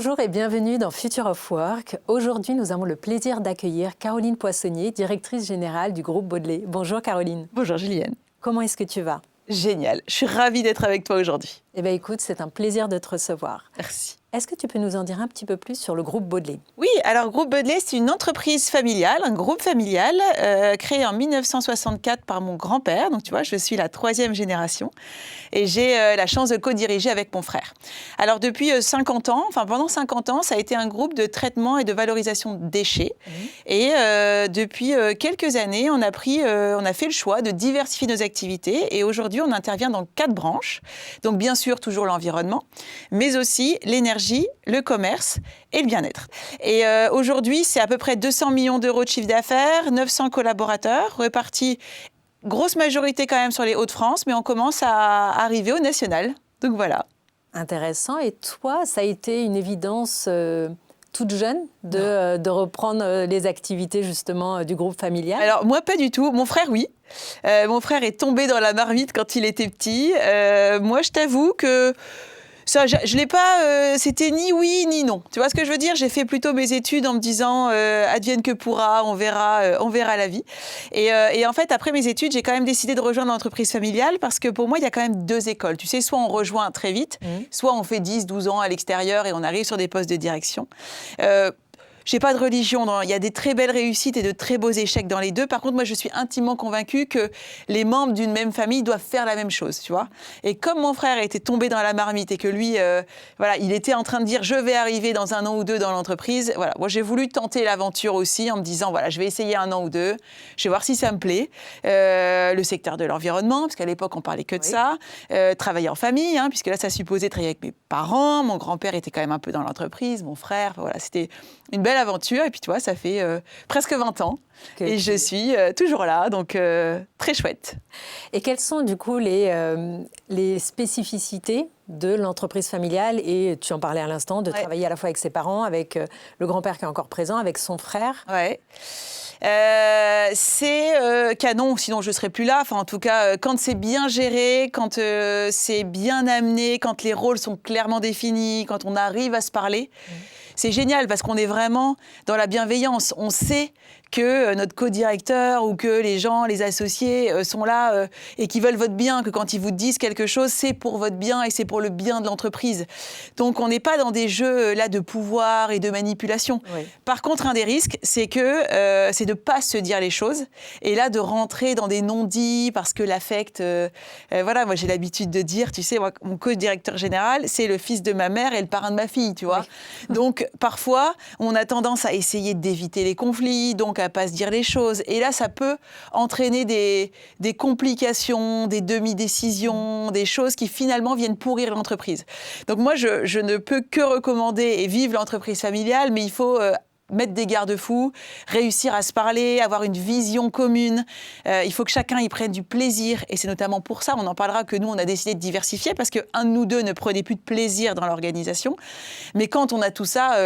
Bonjour et bienvenue dans Future of Work. Aujourd'hui, nous avons le plaisir d'accueillir Caroline Poissonnier, directrice générale du groupe Baudelaire. Bonjour Caroline. Bonjour Julienne. Comment est-ce que tu vas? Génial, je suis ravie d'être avec toi aujourd'hui. Eh bien écoute, c'est un plaisir de te recevoir. Merci. Est-ce que tu peux nous en dire un petit peu plus sur le groupe Baudelaire? Oui, alors Groupe Baudelaire, c'est une entreprise familiale, un groupe familial créé en 1964 par mon grand-père. Donc tu vois, je suis la 3e génération et j'ai la chance de co-diriger avec mon frère. Alors depuis 50 ans, pendant 50 ans, ça a été un groupe de traitement et de valorisation de déchets. Et depuis quelques années, on a fait le choix de diversifier nos activités et aujourd'hui, on intervient dans 4 branches. Donc bien sûr, toujours l'environnement, mais aussi l'énergie, le commerce et le bien-être. Et aujourd'hui, c'est à peu près 200 millions d'euros de chiffre d'affaires, 900 collaborateurs, repartis, grosse majorité quand même sur les Hauts-de-France, mais on commence à arriver au national. Donc voilà. Intéressant. Et toi, ça a été une évidence toute jeune de reprendre les activités justement du groupe familial? Alors moi, pas du tout. Mon frère, oui. Mon frère est tombé dans la marmite quand il était petit. Moi, je t'avoue que ça, je l'ai pas. C'était ni oui ni non. Tu vois ce que je veux dire? J'ai fait plutôt mes études en me disant advienne que pourra, on verra la vie. Et en fait, après mes études, j'ai quand même décidé de rejoindre l'entreprise familiale parce que pour moi, il y a quand même 2 écoles. Tu sais, soit on rejoint très vite, soit on fait 10-12 ans à l'extérieur et on arrive sur des postes de direction. J'ai pas de religion, il y a des très belles réussites et de très beaux échecs dans les deux. Par contre, moi, je suis intimement convaincue que les membres d'une même famille doivent faire la même chose, tu vois. Et comme mon frère était tombé dans la marmite et que lui, il était en train de dire « je vais arriver dans 1 an ou 2 dans l'entreprise », voilà, moi, j'ai voulu tenter l'aventure aussi en me disant « voilà, je vais essayer 1 an ou 2, je vais voir si ça me plaît ». Le secteur de l'environnement, parce qu'à l'époque, on parlait que de ça. Travailler en famille, puisque là, ça supposait travailler avec mes parents. Mon grand-père était quand même un peu dans l'entreprise, mon frère, voilà, c'était une belle aventure. Et puis, tu vois, ça fait presque 20 ans. Et je suis toujours là, donc très chouette. Et quelles sont, du coup, les spécificités de l'entreprise familiale? Et tu en parlais à l'instant, de travailler à la fois avec ses parents, avec le grand-père qui est encore présent, avec son frère. Ouais. C'est canon, sinon je ne serais plus là. En tout cas, quand c'est bien géré, quand c'est bien amené, quand les rôles sont clairement définis, quand on arrive à se parler, c'est génial parce qu'on est vraiment dans la bienveillance. On sait que notre co-directeur ou que les gens, les associés sont là et qui veulent votre bien, que quand ils vous disent quelque chose, c'est pour votre bien et c'est pour le bien de l'entreprise. Donc on n'est pas dans des jeux là de pouvoir et de manipulation. Oui. Par contre, un des risques, c'est de ne pas se dire les choses et là de rentrer dans des non-dits parce que l'affect... moi j'ai l'habitude de dire, tu sais, moi, mon co-directeur général, c'est le fils de ma mère et le parrain de ma fille, tu vois. Oui. Donc parfois, on a tendance à essayer d'éviter les conflits, donc à pas se dire les choses. Et là, ça peut entraîner des complications, des demi-décisions, des choses qui finalement viennent pourrir l'entreprise. Donc moi, je ne peux que recommander et vivre l'entreprise familiale, mais il faut mettre des garde-fous, réussir à se parler, avoir une vision commune. Il faut que chacun y prenne du plaisir. Et c'est notamment pour ça, on en parlera, que nous, on a décidé de diversifier parce qu'un de nous deux ne prenait plus de plaisir dans l'organisation. Mais quand on a tout ça...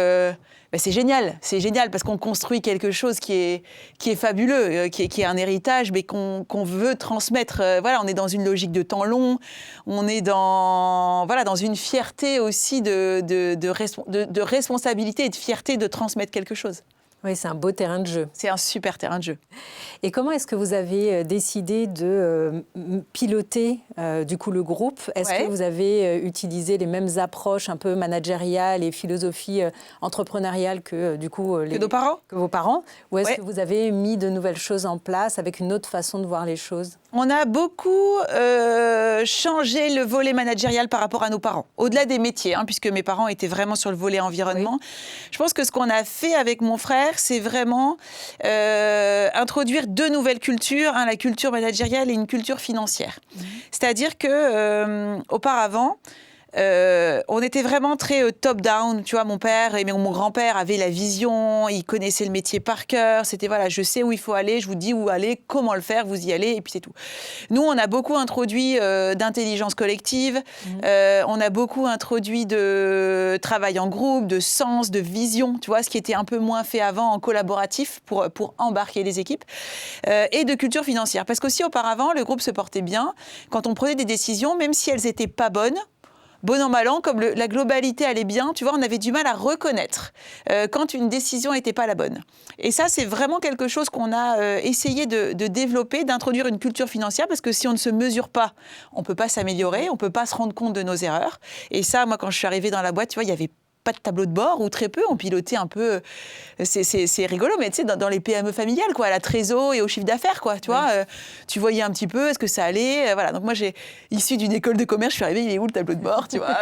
c'est génial parce qu'on construit quelque chose qui est fabuleux, qui est un héritage, mais qu'on veut transmettre. On est dans une logique de temps long, on est dans une fierté aussi de responsabilité et de fierté de transmettre quelque chose. Oui, c'est un beau terrain de jeu. C'est un super terrain de jeu. Et comment est-ce que vous avez décidé de piloter du coup le groupe? Est-ce que vous avez utilisé les mêmes approches un peu managériales et philosophies entrepreneuriales que du coup que vos parents? Ou est-ce que vous avez mis de nouvelles choses en place avec une autre façon de voir les choses? On a beaucoup changé le volet managérial par rapport à nos parents, au-delà des métiers, puisque mes parents étaient vraiment sur le volet environnement. Oui. Je pense que ce qu'on a fait avec mon frère, c'est vraiment introduire 2 nouvelles cultures, la culture managériale et une culture financière. C'est-à-dire que auparavant, on était vraiment très top-down. Tu vois, mon père et mon grand-père avaient la vision, ils connaissaient le métier par cœur. C'était je sais où il faut aller, je vous dis où aller, comment le faire, vous y allez, et puis c'est tout. Nous, on a beaucoup introduit d'intelligence collective, on a beaucoup introduit de travail en groupe, de sens, de vision, tu vois, ce qui était un peu moins fait avant en collaboratif pour embarquer les équipes, et de culture financière. Parce qu'aussi, auparavant, le groupe se portait bien. Quand on prenait des décisions, même si elles n'étaient pas bonnes, bon an, mal an, comme la globalité allait bien, tu vois, on avait du mal à reconnaître quand une décision n'était pas la bonne. Et ça, c'est vraiment quelque chose qu'on a essayé de développer, d'introduire une culture financière, parce que si on ne se mesure pas, on ne peut pas s'améliorer, on ne peut pas se rendre compte de nos erreurs. Et ça, moi, quand je suis arrivée dans la boîte, tu vois, il y avait pas de tableau de bord ou très peu, on pilotait un peu, c'est rigolo, mais tu sais, dans les PME familiales, quoi, à la trésor et au chiffre d'affaires, quoi, tu vois, tu voyais un petit peu, est-ce que ça allait, voilà. Donc moi, issue d'une école de commerce, je suis arrivée, il est où le tableau de bord, tu vois.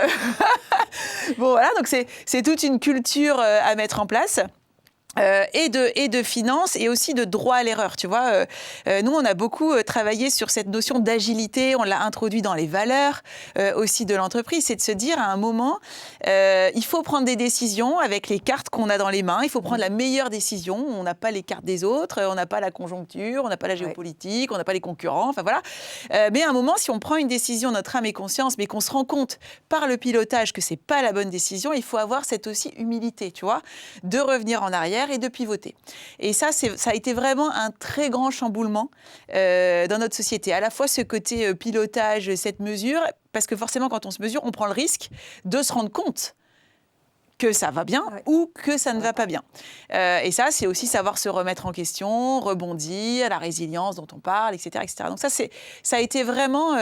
Bon, voilà, donc c'est toute une culture à mettre en place. Et de finance et aussi de droit à l'erreur, tu vois. Nous, on a beaucoup travaillé sur cette notion d'agilité, on l'a introduit dans les valeurs aussi de l'entreprise, c'est de se dire à un moment, il faut prendre des décisions avec les cartes qu'on a dans les mains, il faut prendre la meilleure décision, on n'a pas les cartes des autres, on n'a pas la conjoncture, on n'a pas la géopolitique, on n'a pas les concurrents, enfin voilà. Mais à un moment, si on prend une décision, notre âme et conscience, mais qu'on se rend compte par le pilotage que c'est pas la bonne décision, il faut avoir cette aussi humilité, tu vois, de revenir en arrière et de pivoter. Et ça a été vraiment un très grand chamboulement dans notre société. À la fois ce côté pilotage, cette mesure, parce que forcément, quand on se mesure, on prend le risque de se rendre compte que ça va bien ou que ça ne va pas bien. Et ça, c'est aussi savoir se remettre en question, rebondir, la résilience dont on parle, etc. etc. Donc ça a été vraiment,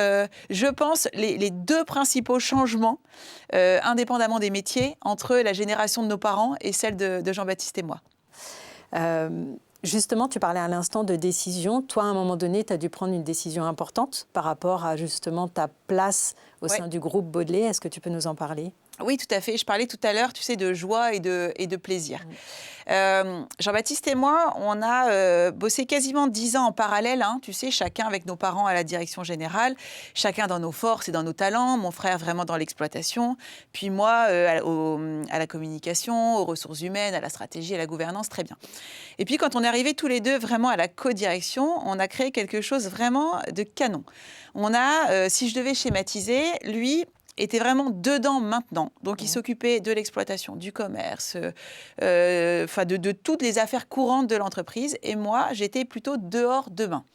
je pense, les deux principaux changements, indépendamment des métiers, entre la génération de nos parents et celle de Jean-Baptiste et moi. Justement, tu parlais à l'instant de décision. Toi, à un moment donné, tu as dû prendre une décision importante par rapport à justement ta place au sein du groupe Baudelaire. Est-ce que tu peux nous en parler ? Oui, tout à fait. Je parlais tout à l'heure, tu sais, de joie et de plaisir. Jean-Baptiste et moi, on a bossé quasiment 10 ans en parallèle, hein, tu sais, chacun avec nos parents à la direction générale, chacun dans nos forces et dans nos talents, mon frère vraiment dans l'exploitation, puis moi à la communication, aux ressources humaines, à la stratégie, à la gouvernance, très bien. Et puis quand on est arrivés tous les deux vraiment à la co-direction, on a créé quelque chose vraiment de canon. On a, si je devais schématiser, lui était vraiment dedans maintenant. Donc, il s'occupait de l'exploitation, du commerce, de toutes les affaires courantes de l'entreprise. Et moi, j'étais plutôt dehors demain.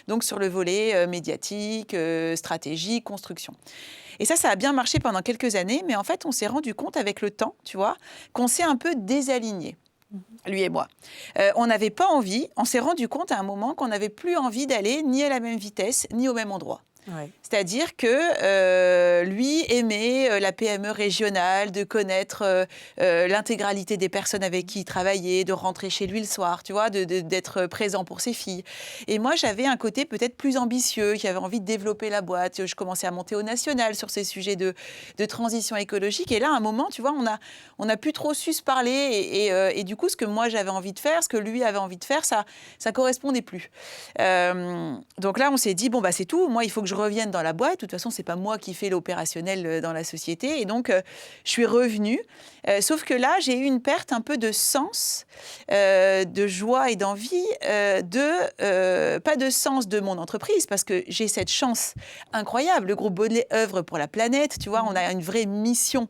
Donc, sur le volet médiatique, stratégie, construction. Et ça a bien marché pendant quelques années. Mais en fait, on s'est rendu compte avec le temps, tu vois, qu'on s'est un peu désaligné. Lui et moi. On n'avait pas envie, on s'est rendu compte à un moment qu'on n'avait plus envie d'aller ni à la même vitesse, ni au même endroit. Ouais. C'est-à-dire que lui aimait la PME régionale, de connaître l'intégralité des personnes avec qui il travaillait, de rentrer chez lui le soir, tu vois, d'être présent pour ses filles. Et moi, j'avais un côté peut-être plus ambitieux, qui avait envie de développer la boîte. Je commençais à monter au national sur ces sujets de transition écologique. Et là, à un moment, tu vois, on a plus trop su se parler. Et du coup, ce que moi, j'avais envie de faire, ce que lui avait envie de faire, ça correspondait plus. Donc là, on s'est dit, bon, bah, c'est tout. Moi, il faut que je revienne dans la boîte. De toute façon, c'est pas moi qui fais l'opérationnel dans la société. Et donc, je suis revenue. Sauf que là, j'ai eu une perte un peu de sens, de joie et d'envie, pas de sens de mon entreprise, parce que j'ai cette chance incroyable. Le groupe Baudelaire œuvre pour la planète. Tu vois, on a une vraie mission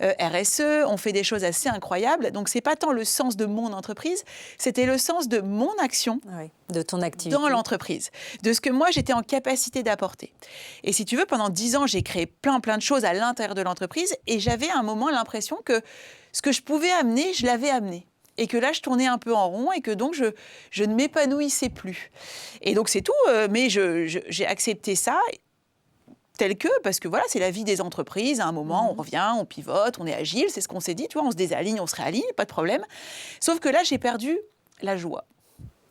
RSE. On fait des choses assez incroyables. Donc, c'est pas tant le sens de mon entreprise, c'était le sens de mon action. Oui, de ton activité. Dans l'entreprise, de ce que moi, j'étais en capacité d'apporter. Et si tu veux, pendant 10 ans, j'ai créé plein de choses à l'intérieur de l'entreprise et j'avais à un moment l'impression que ce que je pouvais amener, je l'avais amené. Et que là, je tournais un peu en rond et que donc, je ne m'épanouissais plus. Et donc, c'est tout. Mais j'ai accepté ça tel que, parce que voilà, c'est la vie des entreprises. À un moment, on revient, on pivote, on est agile. C'est ce qu'on s'est dit. Tu vois, on se désaligne, on se réaligne, pas de problème. Sauf que là, j'ai perdu la joie.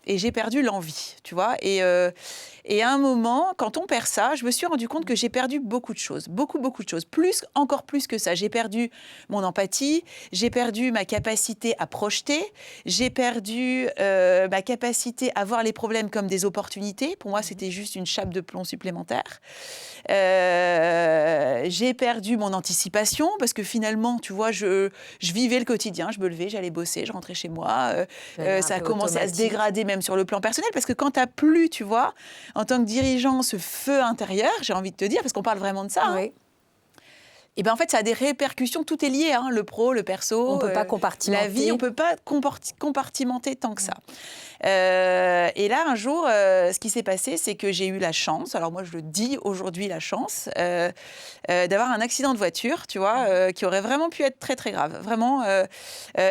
Et j'ai perdu l'envie, tu vois. Et à un moment, quand on perd ça, je me suis rendu compte que j'ai perdu beaucoup de choses. Beaucoup de choses. Encore plus que ça. J'ai perdu mon empathie, j'ai perdu ma capacité à projeter, j'ai perdu ma capacité à voir les problèmes comme des opportunités. Pour moi, c'était juste une chape de plomb supplémentaire. J'ai perdu mon anticipation parce que finalement, tu vois, je vivais le quotidien. Je me levais, j'allais bosser, je rentrais chez moi. Ça a commencé à se dégrader même sur le plan personnel, parce que quand tu n'as plus, tu vois, en tant que dirigeant, ce feu intérieur, j'ai envie de te dire, parce qu'on parle vraiment de ça, oui. et ben en fait, ça a des répercussions, tout est lié, hein, le pro, le perso. On ne peut pas compartimenter. La vie, on ne peut pas compartimenter tant que ça. Et là, un jour, ce qui s'est passé, c'est que j'ai eu la chance, alors moi je le dis aujourd'hui, la chance, d'avoir un accident de voiture, tu vois, qui aurait vraiment pu être très très grave, vraiment,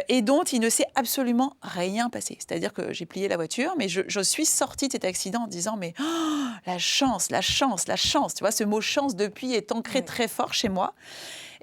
et dont il ne s'est absolument rien passé. C'est-à-dire que j'ai plié la voiture, mais je suis sortie de cet accident en disant, mais oh, la chance, la chance, la chance, tu vois, ce mot chance depuis est ancré très fort chez moi.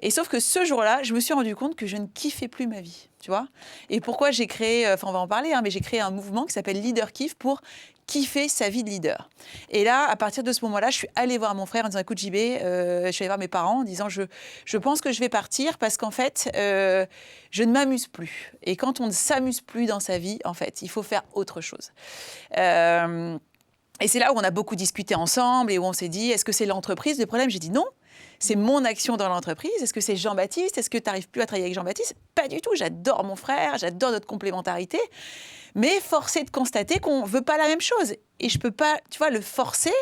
Et sauf que ce jour-là, je me suis rendu compte que je ne kiffais plus ma vie, tu vois. Et pourquoi j'ai créé, enfin on va en parler, hein, mais j'ai créé un mouvement qui s'appelle Leader Kiff pour kiffer sa vie de leader. Et là, à partir de ce moment-là, je suis allée voir mon frère en disant, écoute JB, je suis allée voir mes parents en disant, je pense que je vais partir parce qu'en fait, je ne m'amuse plus. Et quand on ne s'amuse plus dans sa vie, en fait, il faut faire autre chose. Et c'est là où on a beaucoup discuté ensemble et où on s'est dit, est-ce que c'est l'entreprise le problème? J'ai dit non. C'est mon action dans l'entreprise. Est-ce que c'est Jean-Baptiste? Est-ce que tu n'arrives plus à travailler avec Jean-Baptiste? Pas du tout. J'adore mon frère, j'adore notre complémentarité. Mais force est de constater qu'on ne veut pas la même chose. Et je ne peux pas, tu vois, le forcer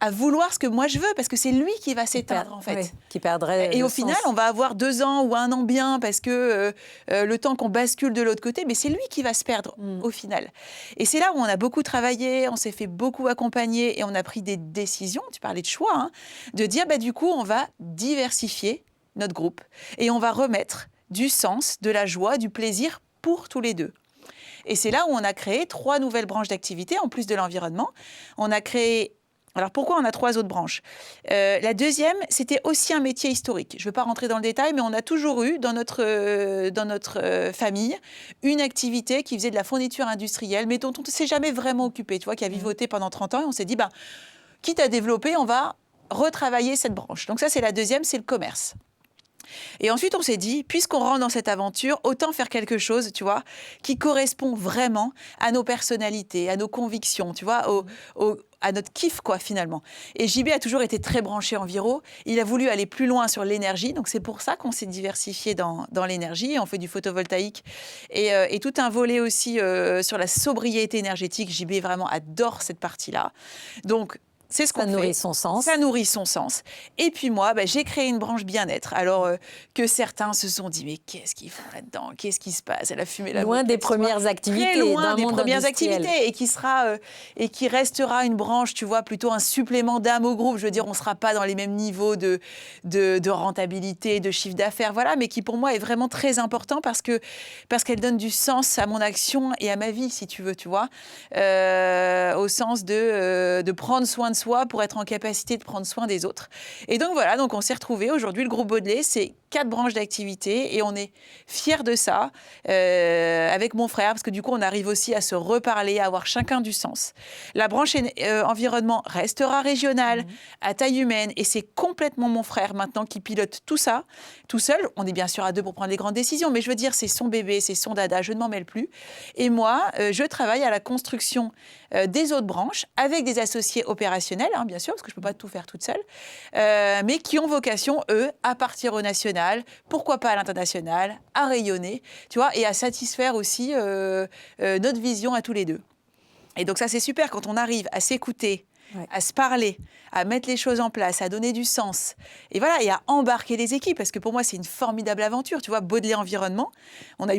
à vouloir ce que moi je veux, parce que c'est lui qui va s'éteindre, en fait. Oui, qui perdrait et le au final, sens. on va avoir 2 ans ou 1 an bien, parce que le temps qu'on bascule de l'autre côté, mais c'est lui qui va se perdre, au final. Et c'est là où on a beaucoup travaillé, on s'est fait beaucoup accompagner, et on a pris des décisions, tu parlais de choix, hein, de dire, bah, du coup, on va diversifier notre groupe, et on va remettre du sens, de la joie, du plaisir pour tous les deux. Et c'est là où on a créé 3 nouvelles branches d'activité, en plus de l'environnement. On a créé... Alors, pourquoi on a 3 autres branches? La deuxième, c'était aussi un métier historique. Je ne veux pas rentrer dans le détail, mais on a toujours eu, dans notre famille, une activité qui faisait de la fourniture industrielle, mais dont on ne s'est jamais vraiment occupé, tu vois, qui a vivoté pendant 30 ans. Et on s'est dit, bah, quitte à développer, on va retravailler cette branche. Donc ça, c'est la deuxième, c'est le commerce. Et ensuite, on s'est dit, puisqu'on rentre dans cette aventure, autant faire quelque chose, tu vois, qui correspond vraiment à nos personnalités, à nos convictions, tu vois, à notre kiff, quoi, finalement. Et JB a toujours été très branché enviro. Il a voulu aller plus loin sur l'énergie. Donc, c'est pour ça qu'on s'est diversifié dans l'énergie. On fait du photovoltaïque et tout un volet aussi sur la sobriété énergétique. JB vraiment adore cette partie-là. Donc, c'est ce qu'on fait. Ça nourrit son sens. Ça nourrit son sens. Et puis moi, j'ai créé une branche bien-être. Alors que certains se sont dit, mais qu'est-ce qu'ils font là-dedans? Qu'est-ce qui se passe? Elle a fumé la loin des premières activités. Très loin des premières industriel. activités. Et qui restera une branche, tu vois, plutôt un supplément d'âme au groupe. Je veux dire, on ne sera pas dans les mêmes niveaux de rentabilité, de chiffre d'affaires, voilà, mais qui pour moi est vraiment très important parce qu'elle donne du sens à mon action et à ma vie, si tu veux, tu vois. Au sens de prendre soin de soi pour être en capacité de prendre soin des autres. Et donc voilà, donc on s'est retrouvés. Aujourd'hui, le groupe Baudelet, c'est 4 branches d'activité et on est fiers de ça avec mon frère parce que du coup, on arrive aussi à se reparler, à avoir chacun du sens. La branche environnement restera régionale, à taille humaine et c'est complètement mon frère maintenant qui pilote tout ça, tout seul. On est bien sûr à 2 pour prendre les grandes décisions, mais je veux dire, c'est son bébé, c'est son dada, je ne m'en mêle plus. Et moi, je travaille à la construction des autres branches avec des associés opérationnels, hein, bien sûr, parce que je ne peux pas tout faire toute seule, mais qui ont vocation, eux, à partir au national, pourquoi pas à l'international, à rayonner, tu vois, et à satisfaire aussi notre vision à tous les deux. Et donc ça, c'est super quand on arrive à s'écouter, à se parler, à mettre les choses en place, à donner du sens. Et voilà, et à embarquer les équipes, parce que pour moi, c'est une formidable aventure. Tu vois, Baudelet Environnement, on a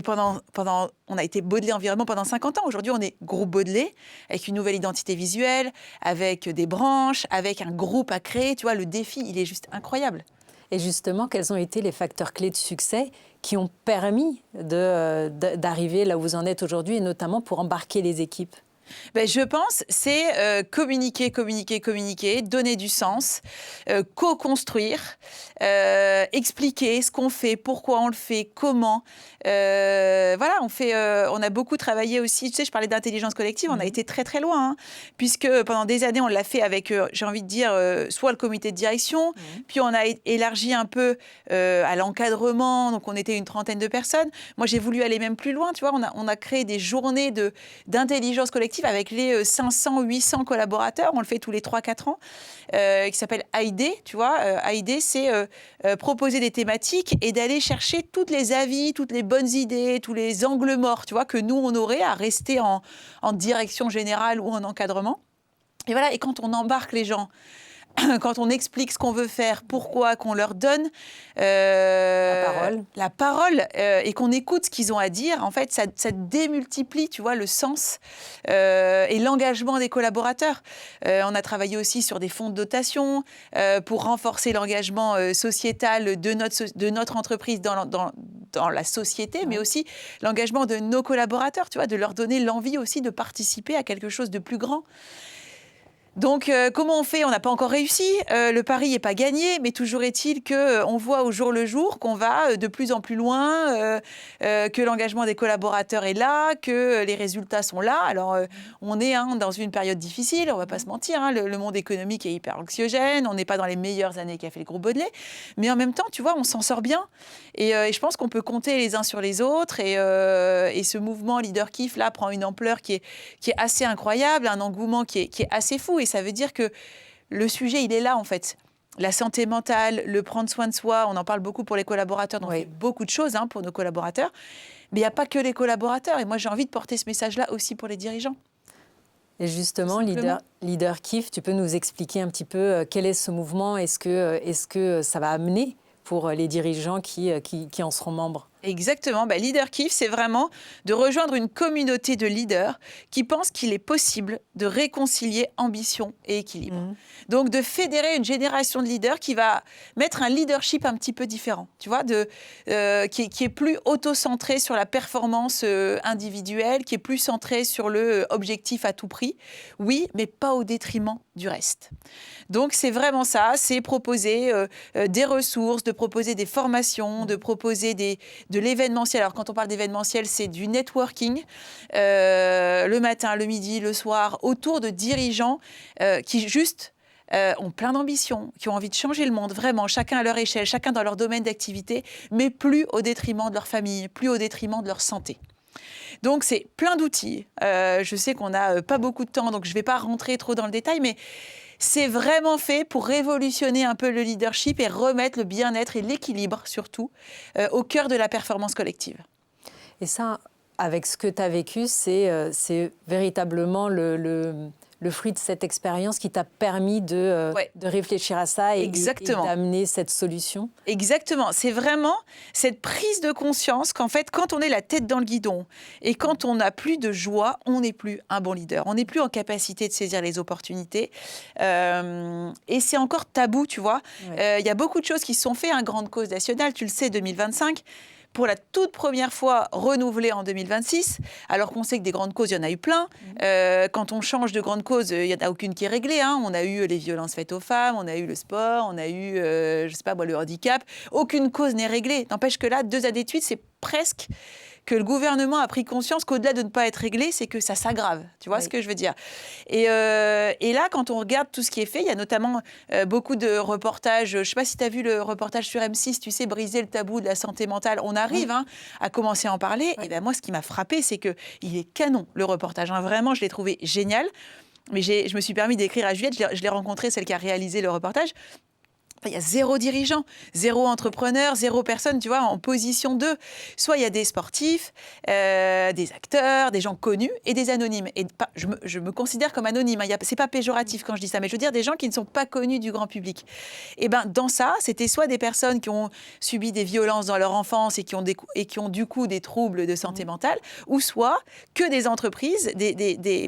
été Baudelet Environnement pendant 50 ans. Aujourd'hui, on est groupe Baudelet, avec une nouvelle identité visuelle, avec des branches, avec un groupe à créer. Tu vois, le défi, il est juste incroyable. Et justement, quels ont été les facteurs clés de succès qui ont permis d'arriver là où vous en êtes aujourd'hui, et notamment pour embarquer les équipes? Je pense c'est communiquer, donner du sens, co-construire, expliquer ce qu'on fait, pourquoi on le fait, comment. Voilà, on a beaucoup travaillé aussi. Tu sais, je parlais d'intelligence collective, on a été très très loin, hein, puisque pendant des années on l'a fait avec, j'ai envie de dire, soit le comité de direction, puis on a élargi un peu à l'encadrement, donc on était une 30aine de personnes. Moi, j'ai voulu aller même plus loin. Tu vois, on a créé des journées d'intelligence collective avec les 500, 800 collaborateurs. On le fait tous les 3-4 ans, qui s'appelle AID, tu vois. AID, c'est proposer des thématiques et d'aller chercher tous les avis, toutes les bonnes idées, tous les angles morts, tu vois, que nous, on aurait à rester en direction générale ou en encadrement. Et voilà, et quand on embarque les gens quand on explique ce qu'on veut faire, pourquoi, qu'on leur donne la parole et qu'on écoute ce qu'ils ont à dire, en fait, ça démultiplie, tu vois, le sens et l'engagement des collaborateurs. On a travaillé aussi sur des fonds de dotation pour renforcer l'engagement sociétal de notre entreprise dans la société, mais aussi l'engagement de nos collaborateurs, tu vois, de leur donner l'envie aussi de participer à quelque chose de plus grand. Donc, comment on fait ? On n'a pas encore réussi. Le pari n'est pas gagné, mais toujours est-il qu'on voit au jour le jour qu'on va de plus en plus loin, que l'engagement des collaborateurs est là, que les résultats sont là. Alors, on est dans une période difficile, on ne va pas se mentir. Le monde économique est hyper anxiogène, on n'est pas dans les meilleures années qu'a fait le groupe Baudelaire. Mais en même temps, tu vois, on s'en sort bien. Et je pense qu'on peut compter les uns sur les autres. Et ce mouvement Leader Kiff, là, prend une ampleur qui est assez incroyable, un engouement qui est assez fou. Et ça veut dire que le sujet, il est là, en fait. La santé mentale, le prendre soin de soi, on en parle beaucoup pour les collaborateurs, donc on fait beaucoup de choses pour nos collaborateurs. Mais il n'y a pas que les collaborateurs. Et moi, j'ai envie de porter ce message-là aussi pour les dirigeants. Et justement, Leader Kiff, tu peux nous expliquer un petit peu quel est ce mouvement ? Est-ce que ça va amener pour les dirigeants qui en seront membres ? Exactement. Leader Kiff, c'est vraiment de rejoindre une communauté de leaders qui pensent qu'il est possible de réconcilier ambition et équilibre. Donc, de fédérer une génération de leaders qui va mettre un leadership un petit peu différent, tu vois, qui est plus auto-centré sur la performance individuelle, qui est plus centré sur le objectif à tout prix. Oui, mais pas au détriment du reste. Donc, c'est vraiment ça, c'est proposer des ressources, de proposer des formations, de proposer de l'événementiel. Alors, quand on parle d'événementiel, c'est du networking, le matin, le midi, le soir, autour de dirigeants qui juste ont plein d'ambitions, qui ont envie de changer le monde, vraiment, chacun à leur échelle, chacun dans leur domaine d'activité, mais plus au détriment de leur famille, plus au détriment de leur santé. Donc, c'est plein d'outils. Je sais qu'on n'a pas beaucoup de temps, donc je ne vais pas rentrer trop dans le détail, mais c'est vraiment fait pour révolutionner un peu le leadership et remettre le bien-être et l'équilibre, surtout, au cœur de la performance collective. Et ça, avec ce que tu as vécu, c'est véritablement le fruit de cette expérience qui t'a permis de réfléchir à ça et d'amener cette solution. Exactement. C'est vraiment cette prise de conscience qu'en fait, quand on est la tête dans le guidon et quand on n'a plus de joie, on n'est plus un bon leader. On n'est plus en capacité de saisir les opportunités. Et c'est encore tabou, tu vois. Y a beaucoup de choses qui se sont faites, grande cause nationale, tu le sais, 2025. Pour la toute première fois renouvelée en 2026, alors qu'on sait que des grandes causes, il y en a eu plein. Quand on change de grande cause, il n'y en a aucune qui est réglée. On a eu les violences faites aux femmes, on a eu le sport, on a eu, le handicap. Aucune cause n'est réglée. N'empêche que là, 2 années de suite, c'est presque que le gouvernement a pris conscience qu'au-delà de ne pas être réglé, c'est que ça s'aggrave. Tu vois ce que je veux dire ? Et là, quand on regarde tout ce qui est fait, il y a notamment beaucoup de reportages. Je ne sais pas si tu as vu le reportage sur M6, tu sais, briser le tabou de la santé mentale. On arrive à commencer à en parler. Et moi, ce qui m'a frappé, c'est qu'il est canon, le reportage. Vraiment, je l'ai trouvé génial. Mais je me suis permis d'écrire à Juliette, je l'ai rencontrée, celle qui a réalisé le reportage. Il y a 0 dirigeant, 0 entrepreneur, 0 personne, tu vois, en position de. Soit il y a des sportifs, des acteurs, des gens connus et des anonymes. Et je me considère comme anonyme. C'est pas péjoratif quand je dis ça, mais je veux dire des gens qui ne sont pas connus du grand public. Et dans ça, c'était soit des personnes qui ont subi des violences dans leur enfance et qui ont du coup des troubles de santé mentale, ou soit que des entreprises,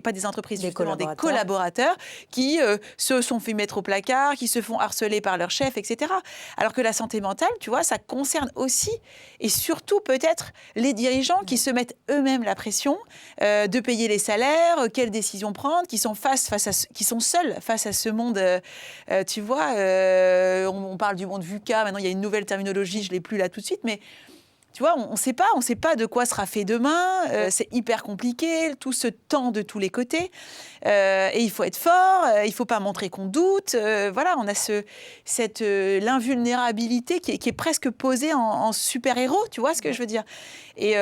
pas des entreprises, des collaborateurs qui se sont fait mettre au placard, qui se font harceler par leur chef, etc. Alors que la santé mentale, tu vois, ça concerne aussi et surtout peut-être les dirigeants qui se mettent eux-mêmes la pression de payer les salaires, quelles décisions prendre, qui sont qui sont seuls face à ce monde. Tu vois, on parle du monde VUCA, maintenant il y a une nouvelle terminologie, je ne l'ai plus là tout de suite, mais tu vois, on ne sait pas de quoi sera fait demain, c'est hyper compliqué, tout se tend de tous les côtés, et il faut être fort, il ne faut pas montrer qu'on doute, voilà, on a l'invulnérabilité qui est presque posée en super-héros, tu vois ce que je veux dire. Et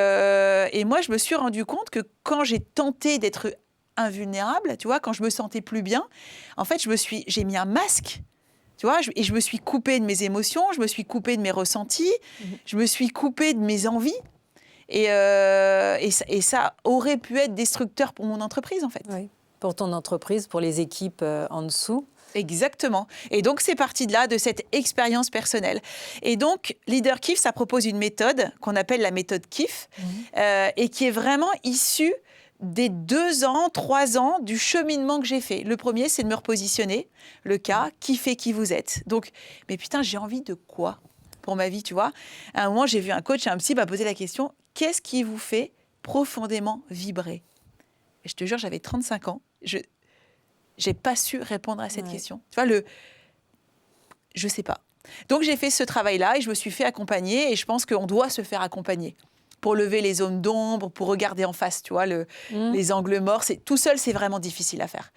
moi, je me suis rendu compte que quand j'ai tenté d'être invulnérable, tu vois, quand je me sentais plus bien, en fait, j'ai mis un masque. Tu vois, et je me suis coupée de mes émotions, je me suis coupée de mes ressentis, je me suis coupée de mes envies. Et ça aurait pu être destructeur pour mon entreprise, en fait. Oui. Pour ton entreprise, pour les équipes en dessous. Exactement. Et donc, c'est parti de là, de cette expérience personnelle. Et donc, Leader Kiff, ça propose une méthode qu'on appelle la méthode Kiff, et qui est vraiment issue des 2 ans, 3 ans du cheminement que j'ai fait. Le premier, c'est de me repositionner, le cas, kiffez qui vous êtes. Donc, mais putain, j'ai envie de quoi pour ma vie, tu vois? À un moment, j'ai vu un coach, un psy m'a posé la question, qu'est-ce qui vous fait profondément vibrer? Et je te jure, j'avais 35 ans. J'ai pas su répondre à cette question. Tu vois, je sais pas. Donc, j'ai fait ce travail-là et je me suis fait accompagner. Et je pense qu'on doit se faire accompagner pour lever les zones d'ombre, pour regarder en face, tu vois, les angles morts. Tout seul, c'est vraiment difficile à faire.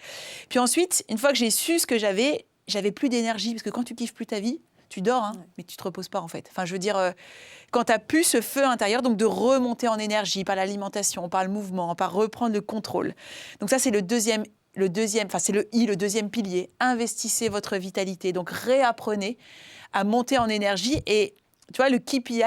Puis ensuite, une fois que j'ai su ce que j'avais plus d'énergie. Parce que quand tu kiffes plus ta vie, tu dors, hein, mais tu te reposes pas, en fait. Enfin, je veux dire, quand tu as plus ce feu intérieur, donc de remonter en énergie par l'alimentation, par le mouvement, par reprendre le contrôle. Donc ça, c'est le deuxième, c'est le deuxième pilier. Investissez votre vitalité. Donc, réapprenez à monter en énergie. Et tu vois, le KPI,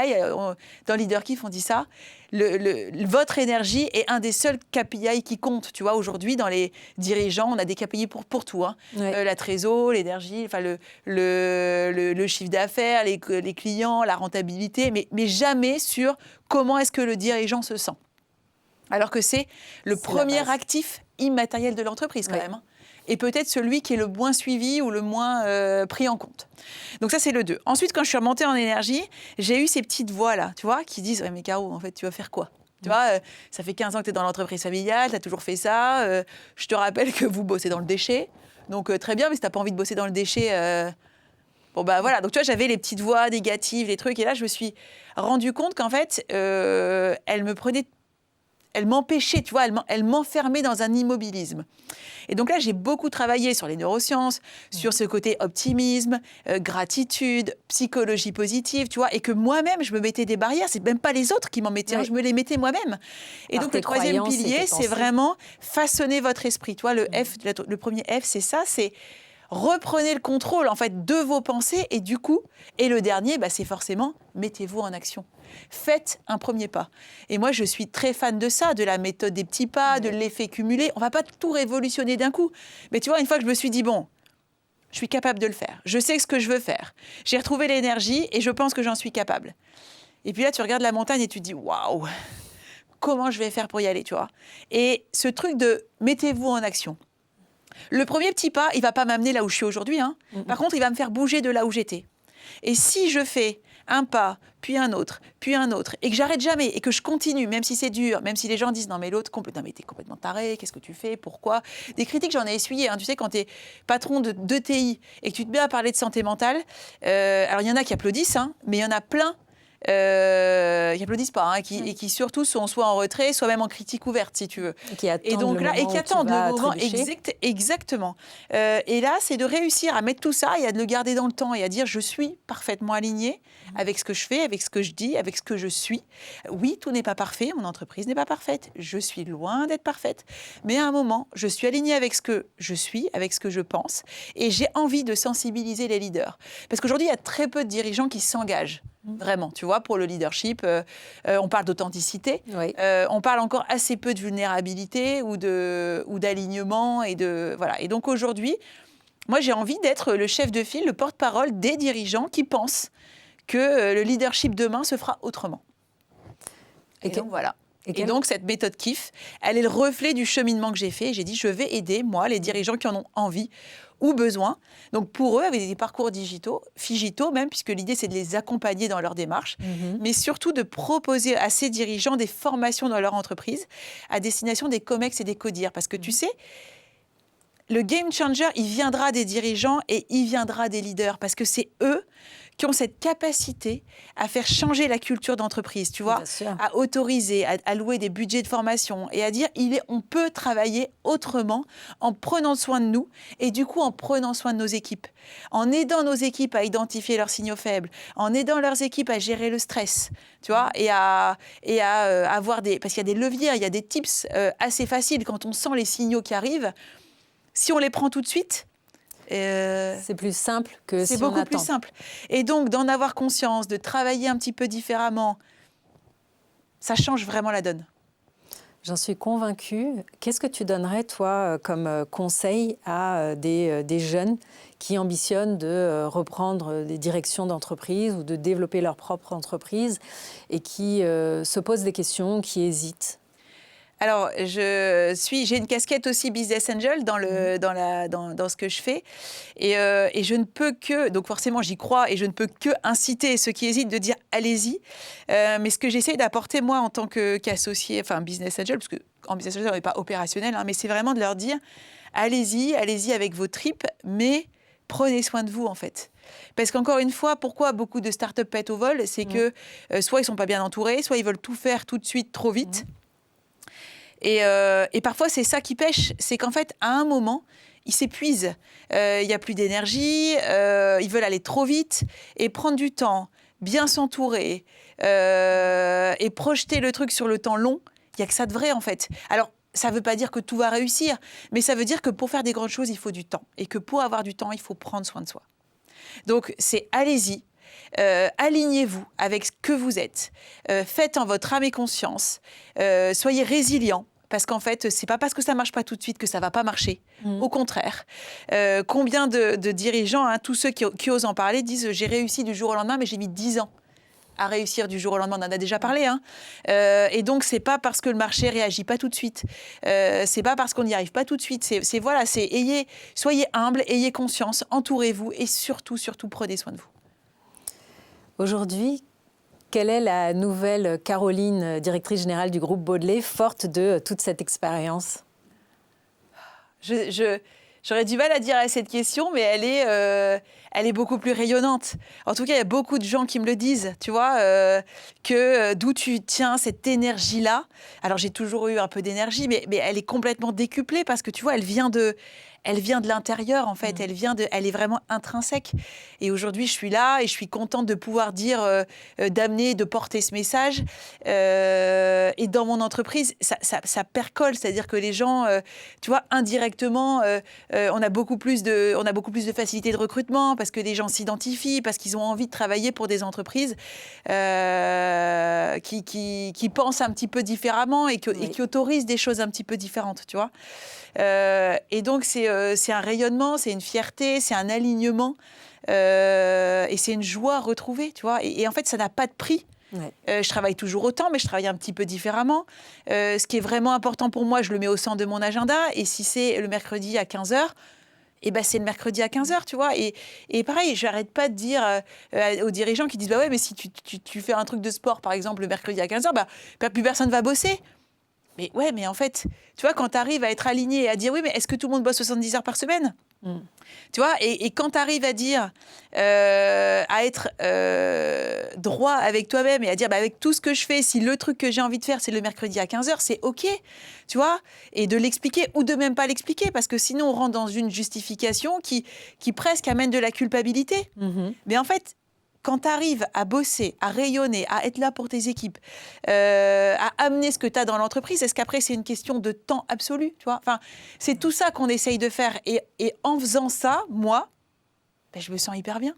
dans Leader Kiff, on dit ça, votre énergie est un des seuls KPI qui compte. Tu vois, aujourd'hui, dans les dirigeants, on a des KPI pour tout. Hein. La trésor, l'énergie, enfin, le chiffre d'affaires, les clients, la rentabilité, mais jamais sur comment est-ce que le dirigeant se sent. Alors que c'est le premier actif immatériel de l'entreprise, quand même. Hein. Et peut-être celui qui est le moins suivi ou le moins pris en compte. Donc ça, c'est le 2. Ensuite, quand je suis remontée en énergie, j'ai eu ces petites voix-là, tu vois, qui disent « Ouais, mais Caro, en fait, tu vas faire quoi ?» Tu vois, ça fait 15 ans que tu es dans l'entreprise familiale, tu as toujours fait ça. Je te rappelle que vous bossez dans le déchet. Donc, très bien, mais si tu n'as pas envie de bosser dans le déchet... Bon, bah voilà. Donc, tu vois, j'avais les petites voix négatives, les trucs. Et là, je me suis rendu compte qu'en fait, elle m'empêchait, tu vois, elle m'enfermait dans un immobilisme. Et donc là, j'ai beaucoup travaillé sur les neurosciences, sur ce côté optimisme, gratitude, psychologie positive, tu vois, et que moi-même, je me mettais des barrières. C'est même pas les autres qui m'en mettaient, je me les mettais moi-même. Et donc, le troisième pilier, c'est vraiment façonner votre esprit. Tu vois, le premier F, c'est ça, c'est reprenez le contrôle, en fait, de vos pensées. Et du coup, et le dernier, c'est forcément, mettez-vous en action. Faites un premier pas. Et moi, je suis très fan de ça, de la méthode des petits pas, de l'effet cumulé. On ne va pas tout révolutionner d'un coup. Mais tu vois, une fois que je me suis dit, bon, je suis capable de le faire. Je sais ce que je veux faire. J'ai retrouvé l'énergie et je pense que j'en suis capable. Et puis là, tu regardes la montagne et tu te dis, waouh, comment je vais faire pour y aller, tu vois. Et ce truc de mettez-vous en action. Le premier petit pas, il ne va pas m'amener là où je suis aujourd'hui. Hein. Par contre, il va me faire bouger de là où j'étais. Et si je fais un pas, puis un autre, et que j'arrête jamais, et que je continue, même si c'est dur, même si les gens disent « Non, mais l'autre, non, mais t'es complètement taré, qu'est-ce que tu fais, pourquoi ?» Des critiques, j'en ai essuyé. Hein. Tu sais, quand t'es patron de TI et que tu te mets à parler de santé mentale, alors il y en a qui applaudissent, hein, mais il y en a plein qui applaudissent pas, hein, et qui surtout sont soit en retrait, soit même en critique ouverte, si tu veux. Qui attendent le moment exactement. Et là, c'est de réussir à mettre tout ça et à le garder dans le temps et à dire je suis parfaitement alignée avec ce que je fais, avec ce que je dis, avec ce que je suis. Oui, tout n'est pas parfait, mon entreprise n'est pas parfaite, je suis loin d'être parfaite, mais à un moment, je suis alignée avec ce que je suis, avec ce que je pense, et j'ai envie de sensibiliser les leaders. Parce qu'aujourd'hui, il y a très peu de dirigeants qui s'engagent. Vraiment, tu vois, pour le leadership, on parle d'authenticité, on parle encore assez peu de vulnérabilité ou d'alignement voilà. Et donc aujourd'hui, moi j'ai envie d'être le chef de file, le porte-parole des dirigeants qui pensent que le leadership demain se fera autrement. Et donc voilà. Et donc cette méthode Kiff, elle est le reflet du cheminement que j'ai fait. J'ai dit je vais aider moi les dirigeants qui en ont envie ou besoin. Donc pour eux, avec des parcours digitaux même, puisque l'idée c'est de les accompagner dans leur démarche, mais surtout de proposer à ces dirigeants des formations dans leur entreprise à destination des COMEX et des CODIR. Parce que tu sais, le game changer, il viendra des dirigeants et il viendra des leaders, parce que c'est eux qui ont cette capacité à faire changer la culture d'entreprise, tu vois, à autoriser, à louer des budgets de formation et à dire on peut travailler autrement en prenant soin de nous et du coup en prenant soin de nos équipes, en aidant nos équipes à identifier leurs signaux faibles, en aidant leurs équipes à gérer le stress, tu vois, et à avoir parce qu'il y a des leviers, il y a des tips assez faciles quand on sent les signaux qui arrivent. Si on les prend tout de suite, c'est plus simple que si on attend. C'est beaucoup plus simple. Et donc, d'en avoir conscience, de travailler un petit peu différemment, ça change vraiment la donne. J'en suis convaincue. Qu'est-ce que tu donnerais, toi, comme conseil à des jeunes qui ambitionnent de reprendre des directions d'entreprise ou de développer leur propre entreprise et qui se posent des questions, qui hésitent? Alors, j'ai une casquette aussi Business Angel dans ce que je fais. Et je ne peux que, donc forcément j'y crois, et je ne peux que inciter ceux qui hésitent de dire allez-y. Mais ce que j'essaie d'apporter moi en tant qu'associé, enfin Business Angel, parce qu'en Business Angel on n'est pas opérationnel, hein, mais c'est vraiment de leur dire allez-y avec vos tripes, mais prenez soin de vous en fait. Parce qu'encore une fois, pourquoi beaucoup de startups pètent au vol? C'est que soit ils ne sont pas bien entourés, soit ils veulent tout faire tout de suite trop vite. Et parfois, c'est ça qui pêche. C'est qu'en fait, à un moment, ils s'épuisent. Il n'y a plus d'énergie, ils veulent aller trop vite et prendre du temps, bien s'entourer et projeter le truc sur le temps long. Il n'y a que ça de vrai, en fait. Alors, ça ne veut pas dire que tout va réussir, mais ça veut dire que pour faire des grandes choses, il faut du temps. Et que pour avoir du temps, il faut prendre soin de soi. Donc, c'est allez-y. Alignez-vous avec ce que vous êtes. Faites en votre âme et conscience. Soyez résilients. Parce qu'en fait, c'est pas parce que ça marche pas tout de suite que ça va pas marcher. Au contraire. Combien de dirigeants, hein, tous ceux qui osent en parler, disent j'ai réussi du jour au lendemain, mais j'ai mis 10 ans à réussir du jour au lendemain. On en a déjà parlé. Hein. Et donc, c'est pas parce que le marché réagit pas tout de suite. C'est pas parce qu'on n'y arrive pas tout de suite. Soyez humble, ayez conscience, entourez-vous et surtout, prenez soin de vous. Aujourd'hui, quelle est la nouvelle Caroline, directrice générale du groupe Baudelaire, forte de toute cette expérience? J'aurais du mal à dire à cette question, mais elle est beaucoup plus rayonnante. En tout cas, il y a beaucoup de gens qui me le disent, tu vois, d'où tu tiens cette énergie-là. Alors, j'ai toujours eu un peu d'énergie, mais elle est complètement décuplée parce que, tu vois, elle vient de l'intérieur, en fait. Elle est vraiment intrinsèque. Et aujourd'hui, je suis là et je suis contente de pouvoir dire, d'amener, de porter ce message. Et dans mon entreprise, ça percole. C'est-à-dire que les gens, tu vois, indirectement, on a beaucoup plus de facilité de recrutement parce que les gens s'identifient, parce qu'ils ont envie de travailler pour des entreprises qui pensent un petit peu différemment et qui autorisent des choses un petit peu différentes, tu vois. Et donc, c'est un rayonnement, c'est une fierté, c'est un alignement et c'est une joie retrouvée, tu vois. Et en fait, ça n'a pas de prix. Je travaille toujours autant, mais je travaille un petit peu différemment. Ce qui est vraiment important pour moi, je le mets au centre de mon agenda. Et si c'est le mercredi à 15h, eh ben c'est le mercredi à 15h, tu vois. Et pareil, je n'arrête pas de dire aux dirigeants qui disent « Bah ouais, mais si tu fais un truc de sport, par exemple, le mercredi à 15h, bah, plus personne ne va bosser. » Mais ouais, mais en fait, tu vois, quand tu arrives à être aligné et à dire « Oui, mais est-ce que tout le monde bosse 70 heures par semaine ?» Tu vois, et quand tu arrives à dire, à être droit avec toi-même et à dire, bah, avec tout ce que je fais, si le truc que j'ai envie de faire, c'est le mercredi à 15h, c'est OK, tu vois, et de l'expliquer ou de même pas l'expliquer, parce que sinon, on rentre dans une justification qui presque amène de la culpabilité. Mais en fait, quand tu arrives à bosser, à rayonner, à être là pour tes équipes, à amener ce que tu as dans l'entreprise, est-ce qu'après, c'est une question de temps absolu, tu vois? Enfin, c'est tout ça qu'on essaye de faire. Et en faisant ça, moi, ben, je me sens hyper bien.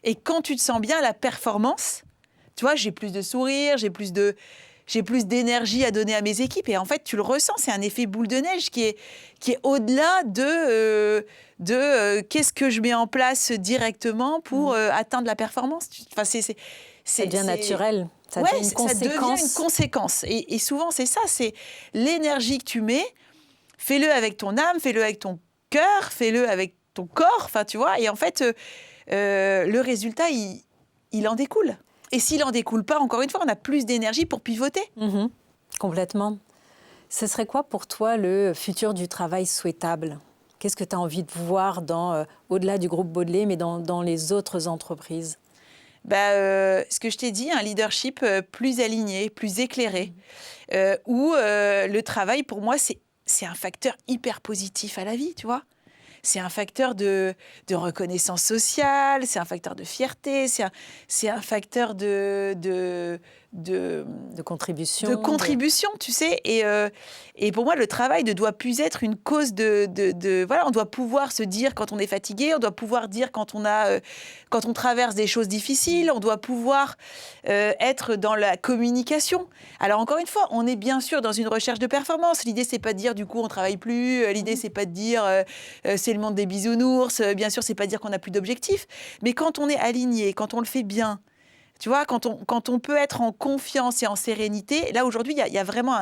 Et quand tu te sens bien, la performance, tu vois, j'ai plus de sourire, j'ai plus d'énergie à donner à mes équipes. Et en fait, tu le ressens, c'est un effet boule de neige qui est au-delà de qu'est-ce que je mets en place directement pour atteindre la performance. Enfin, ça devient naturel. Ça devient une conséquence. Ça devient une conséquence. Et souvent, c'est ça, c'est l'énergie que tu mets, fais-le avec ton âme, fais-le avec ton cœur, fais-le avec ton corps, enfin, tu vois. Et en fait, le résultat, il en découle. Et s'il n'en découle pas, encore une fois, on a plus d'énergie pour pivoter. Complètement. Ce serait quoi pour toi le futur du travail souhaitable ? Qu'est-ce que tu as envie de voir au-delà du groupe Baudelaire, mais dans les autres entreprises ? Ce que je t'ai dit, un leadership plus aligné, plus éclairé, où le travail, pour moi, c'est un facteur hyper positif à la vie, tu vois. C'est un facteur de reconnaissance sociale, c'est un facteur de fierté, c'est un facteur de de contribution. De contribution, tu sais. Et pour moi, le travail ne doit plus être une cause voilà, on doit pouvoir se dire quand on est fatigué, on doit pouvoir dire quand on traverse des choses difficiles, on doit pouvoir être dans la communication. Alors encore une fois, on est bien sûr dans une recherche de performance. L'idée, c'est pas de dire du coup on travaille plus. L'idée, c'est pas de dire c'est le monde des bisounours. Bien sûr, c'est pas de dire qu'on n'a plus d'objectifs. Mais quand on est aligné, quand on le fait bien, tu vois, quand on peut être en confiance et en sérénité, là aujourd'hui, il y a vraiment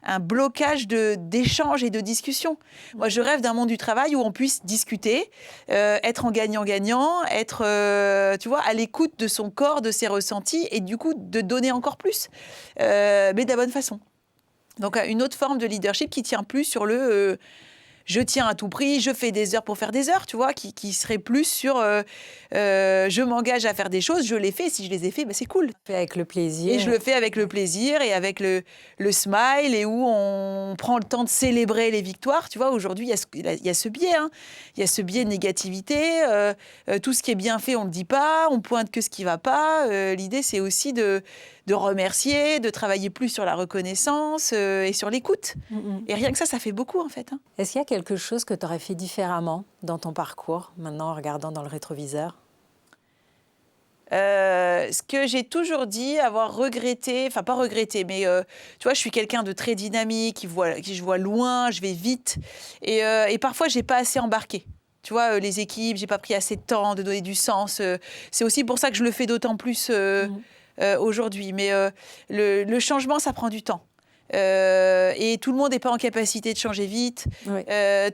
un blocage d'échange et de discussion. Moi, je rêve d'un monde du travail où on puisse discuter, être en gagnant-gagnant, être, tu vois, à l'écoute de son corps, de ses ressentis et du coup, de donner encore plus, mais de la bonne façon. Donc, une autre forme de leadership qui tient plus sur le... je tiens à tout prix, je fais des heures pour faire des heures, tu vois, qui serait plus sur je m'engage à faire des choses, je les fais, si je les ai fait, ben c'est cool. Fait avec le plaisir. Et je le fais avec le plaisir et avec le smile et où on prend le temps de célébrer les victoires. Tu vois, aujourd'hui, il y a ce biais, hein. Il y a ce biais de négativité. Tout ce qui est bien fait, on ne le dit pas, on pointe que ce qui ne va pas. L'idée, c'est aussi de remercier, de travailler plus sur la reconnaissance et sur l'écoute. Et rien que ça fait beaucoup, en fait. Hein. Est-ce qu'il y a quelque chose que tu aurais fait différemment dans ton parcours, maintenant en regardant dans le rétroviseur ? Ce que j'ai toujours dit, avoir regretté, enfin pas regretté, mais tu vois, je suis quelqu'un de très dynamique, qui je vois loin, je vais vite, et parfois j'ai pas assez embarqué. Tu vois, les équipes, j'ai pas pris assez de temps de donner du sens. C'est aussi pour ça que je le fais d'autant plus aujourd'hui. Mais le changement, ça prend du temps. Et tout le monde n'est pas en capacité de changer vite. Oui.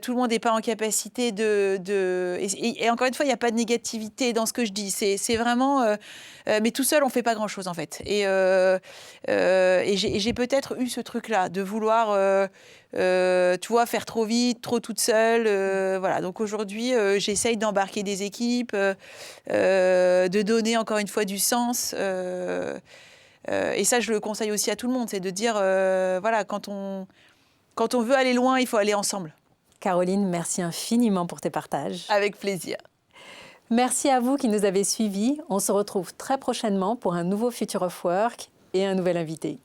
Tout le monde n'est pas en capacité et encore une fois, il n'y a pas de négativité dans ce que je dis. C'est vraiment... mais tout seul, on ne fait pas grand-chose, en fait. Et j'ai peut-être eu ce truc-là, de vouloir... tu vois, faire trop vite, trop toute seule. Voilà. Donc aujourd'hui, j'essaye d'embarquer des équipes, de donner encore une fois du sens. Et ça, je le conseille aussi à tout le monde, c'est de dire, voilà, quand on veut aller loin, il faut aller ensemble. Caroline, merci infiniment pour tes partages. Avec plaisir. Merci à vous qui nous avez suivis. On se retrouve très prochainement pour un nouveau Future of Work et un nouvel invité.